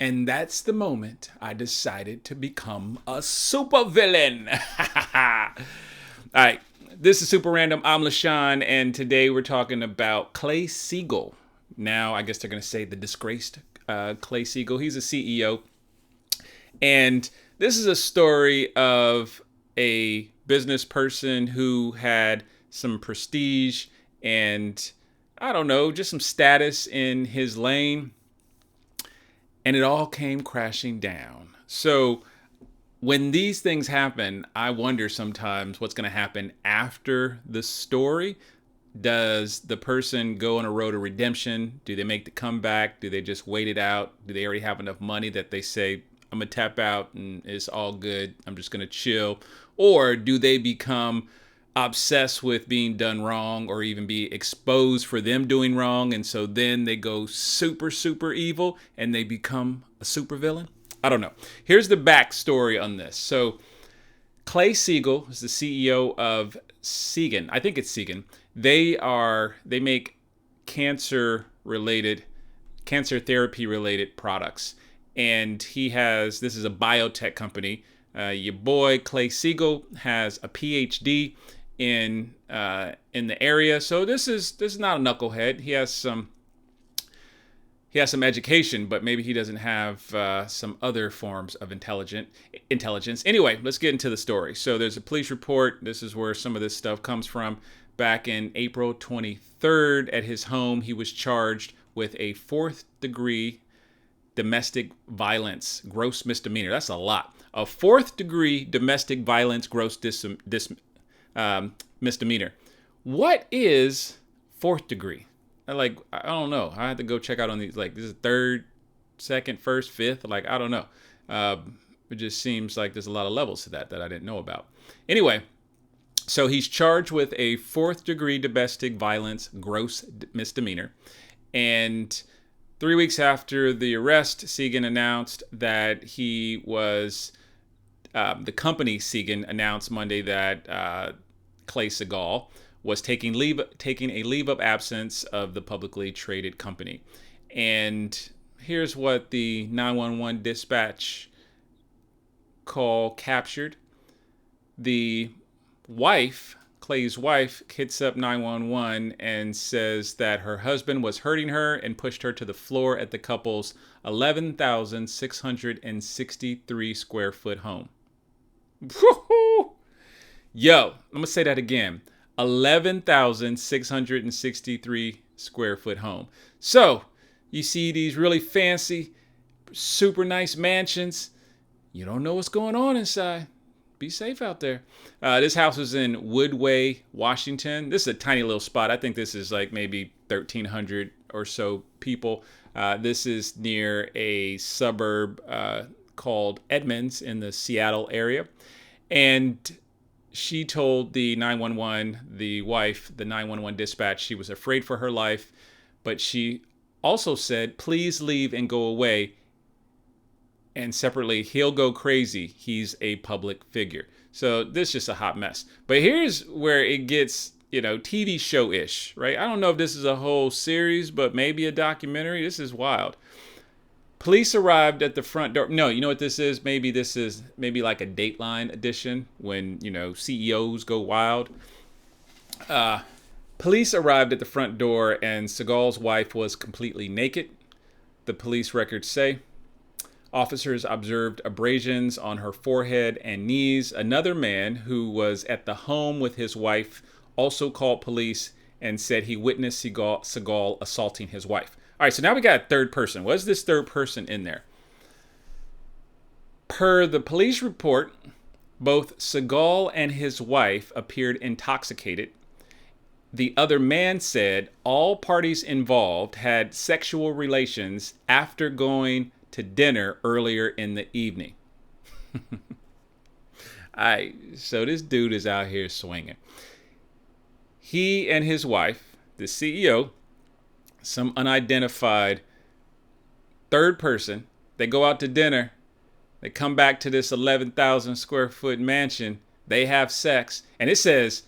And that's the moment I decided to become a supervillain. All right, this is Super Random. I'm LaShawn, and today we're talking about Clay Siegall. Now, I guess they're going to say the disgraced Clay Siegall. He's a CEO. And this is a story of a business person who had some prestige and, I don't know, just some status in his lane, and it all came crashing down. So when these things happen, I wonder sometimes what's going to happen after the story. Does the person go on a road to redemption? Do they make the comeback? Do they just wait it out? Do they already have enough money that they say, I'm going to tap out and it's all good, I'm just going to chill? Or do they become obsessed with being done wrong, or even be exposed for them doing wrong, and so then they go super evil and they become a supervillain? I don't know. Here's the backstory on this. So Clay Siegall is the CEO of Siegall. I think it's Siegall. They make cancer therapy related products, and this is a biotech company. Your boy Clay Siegall has a PhD in the area, so this is not a knucklehead. He has some education, but maybe he doesn't have some other forms of intelligence. Anyway, let's get into the story. So there's a police report. This is where some of this stuff comes from. Back in April 23rd, at his home, he was charged with a 4th-degree domestic violence gross misdemeanor. That's a lot. A 4th-degree domestic violence gross misdemeanor. What is 4th degree? I don't know. I had to go check out on these. Like, this is 3rd, 2nd, 1st, 5th. Like, I don't know. It just seems like there's a lot of levels to that I didn't know about. Anyway, so he's charged with a 4th degree domestic violence gross misdemeanor. And 3 weeks after the arrest, Siegall announced that he was, the company Siegall announced Monday that Clay Siegall was taking a leave of absence of the publicly traded company. And here's what the 911 dispatch call captured. The wife, Clay's wife, hits up 911 and says that her husband was hurting her and pushed her to the floor at the couple's 11,663 square foot home. Yo, I'm going to say that again. 11,663 square foot home. So you see these really fancy, super nice mansions. You don't know what's going on inside. Be safe out there. This house is in Woodway, Washington. This is a tiny little spot. I think this is like maybe 1,300 or so people. This is near a suburb called Edmonds in the Seattle area. And she told the 911, the wife, the 911 dispatch, she was afraid for her life, but she also said, please leave and go away. And separately, he'll go crazy. He's a public figure. So this is just a hot mess. But here's where it gets, TV show-ish, right? I don't know if this is a whole series, but maybe a documentary. This is wild. Police arrived at the front door. No, you know what this is? Maybe this is like a Dateline edition when, CEOs go wild. Police arrived at the front door and Siegall's wife was completely naked. The police records say officers observed abrasions on her forehead and knees. Another man who was at the home with his wife also called police and said he witnessed Siegall assaulting his wife. All right, so now we got a third person. What is this third person in there? Per the police report, both Siegall and his wife appeared intoxicated. The other man said all parties involved had sexual relations after going to dinner earlier in the evening. So this dude is out here swinging. He and his wife, the CEO, some unidentified third person, they go out to dinner. They come back to this 11,000 square foot mansion. They have sex. And it says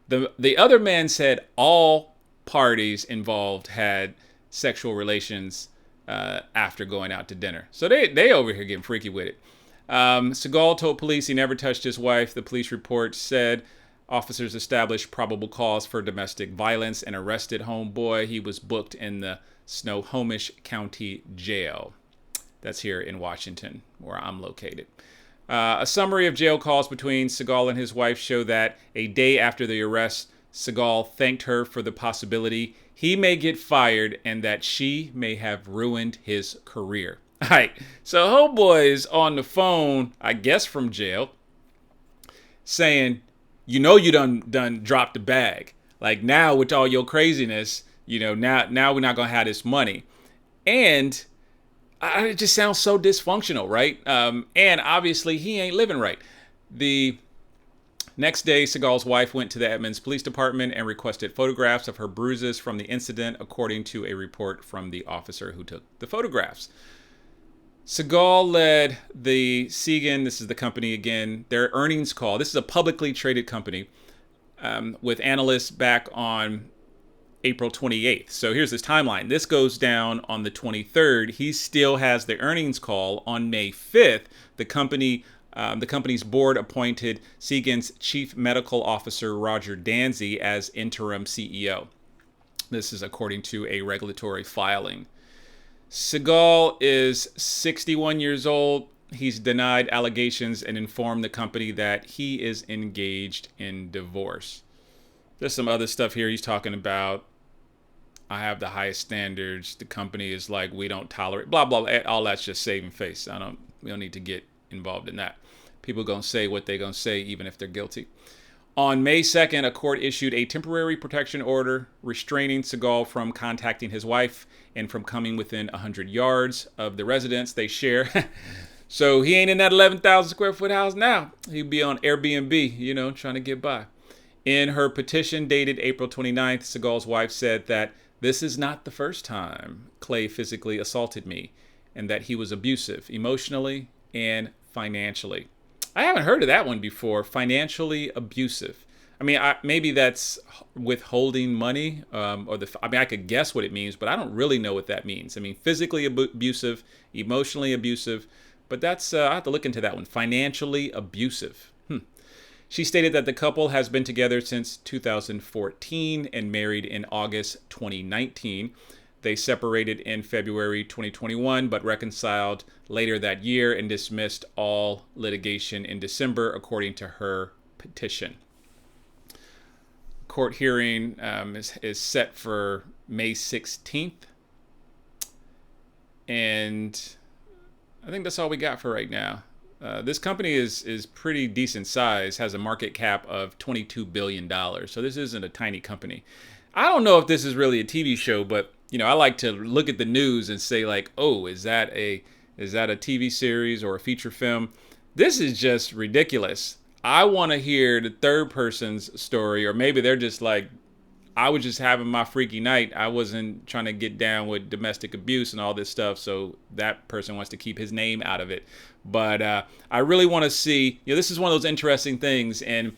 the other man said all parties involved had sexual relations after going out to dinner. So they over here getting freaky with it. Siegall told police he never touched his wife. The police report said officers established probable cause for domestic violence and arrested homeboy. He was booked in the Snohomish County Jail. That's here in Washington, where I'm located. A summary of jail calls between Siegall and his wife show that a day after the arrest, Siegall thanked her for the possibility he may get fired and that she may have ruined his career. All right, so homeboy is on the phone, I guess from jail, saying, you done dropped the bag. Like, now with all your craziness, now we're not gonna have this money. And it just sounds so dysfunctional, right? And obviously he ain't living right. The next day, Siegall's wife went to the Edmonds Police Department and requested photographs of her bruises from the incident, according to a report from the officer who took the photographs. Siegall led the Siegall, this is the company again, their earnings call. This is a publicly traded company with analysts back on April 28th. So here's this timeline. This goes down on the 23rd. He still has the earnings call on May 5th. The company's board appointed Siegall's chief medical officer, Roger Danzy, as interim CEO. This is according to a regulatory filing. Siegall is 61 years old. He's denied allegations and informed the company that he is engaged in divorce. There's some other stuff here he's talking about. I have the highest standards. The company is like, we don't tolerate, blah, blah, blah. All that's just saving face. We don't need to get involved in that. People going to say what they're going to say, even if they're guilty. On May 2nd, a court issued a temporary protection order restraining Siegall from contacting his wife and from coming within 100 yards of the residence they share. So he ain't in that 11,000 square foot house now. He'd be on Airbnb, trying to get by. In her petition dated April 29th, Siegall's wife said that this is not the first time Clay physically assaulted me and that he was abusive emotionally and financially. I haven't heard of that one before, financially abusive. I mean, maybe that's withholding money, I could guess what it means, but I don't really know what that means. I mean, physically abusive, emotionally abusive, but that's, I have to look into that one. Financially abusive. She stated that the couple has been together since 2014 and married in August 2019. They separated in February 2021, but reconciled later that year and dismissed all litigation in December, according to her petition. Court hearing is set for May 16th. And I think that's all we got for right now. This company is pretty decent size, has a market cap of $22 billion. So this isn't a tiny company. I don't know if this is really a TV show, but I like to look at the news and say like, oh, is that a TV series or a feature film? This is just ridiculous. I want to hear the third person's story, or maybe they're just like, I was just having my freaky night. I wasn't trying to get down with domestic abuse and all this stuff. So that person wants to keep his name out of it. But I really want to see, this is one of those interesting things. And,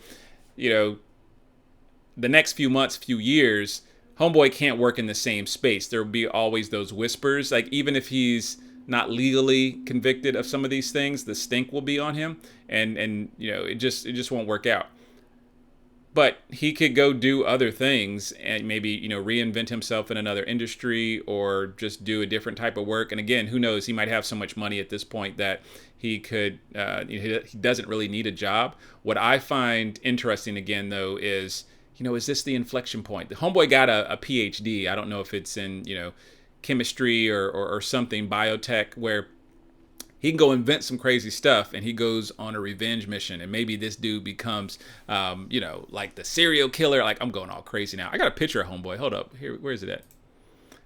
the next few months, few years, homeboy can't work in the same space. There will be always those whispers. Like, even if he's not legally convicted of some of these things, the stink will be on him. And it just won't work out. But he could go do other things and maybe, reinvent himself in another industry or just do a different type of work. And again, who knows? He might have so much money at this point that he could, he doesn't really need a job. What I find interesting again, though, is, is this the inflection point? The homeboy got a PhD. I don't know if it's in, chemistry or something, biotech, where he can go invent some crazy stuff and he goes on a revenge mission. And maybe this dude becomes, like the serial killer. Like, I'm going all crazy now. I got a picture of homeboy. Hold up. Here, where is it at?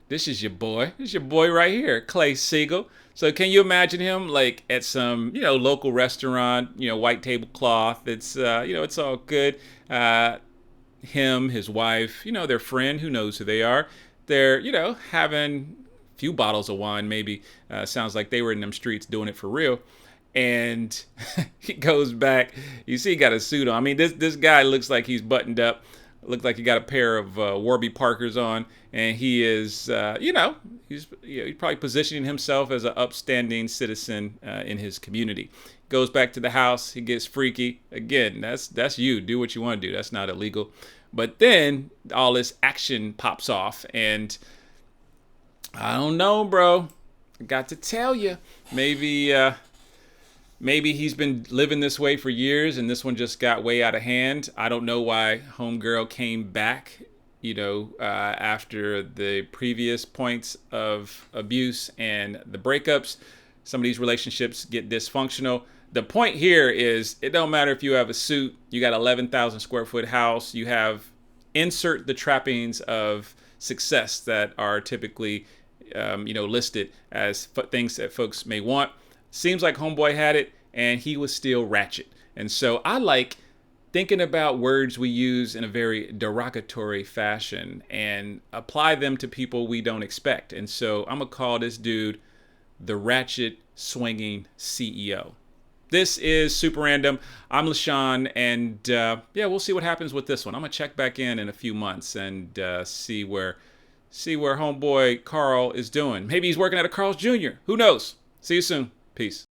This is your boy. This is your boy right here, Clay Siegall. So can you imagine him like at some, local restaurant, white tablecloth. It's, it's all good. Him, his wife, their friend, who knows who they are. They're, having a few bottles of wine, maybe. Sounds like they were in them streets doing it for real. And he goes back. You see, he got a suit on. I mean, this guy looks like he's buttoned up. Looked like he got a pair of Warby Parkers on, and he is, he's probably positioning himself as an upstanding citizen in his community. Goes back to the house, he gets freaky. Again, that's you. Do what you want to do. That's not illegal. But then all this action pops off, and I don't know, bro. I got to tell you, maybe he's been living this way for years and this one just got way out of hand. I don't know why homegirl came back, after the previous points of abuse and the breakups. Some of these relationships get dysfunctional. The point here is it don't matter if you have a suit, you got 11,000 square foot house, you have insert the trappings of success that are typically listed as things that folks may want. Seems like homeboy had it and he was still ratchet. And so I like thinking about words we use in a very derogatory fashion and apply them to people we don't expect. And so I'm going to call this dude the ratchet swinging CEO. This is Super Random. I'm LaShawn, and we'll see what happens with this one. I'm going to check back in a few months and see where homeboy Carl is doing. Maybe he's working at a Carl's Jr. Who knows? See you soon. Peace.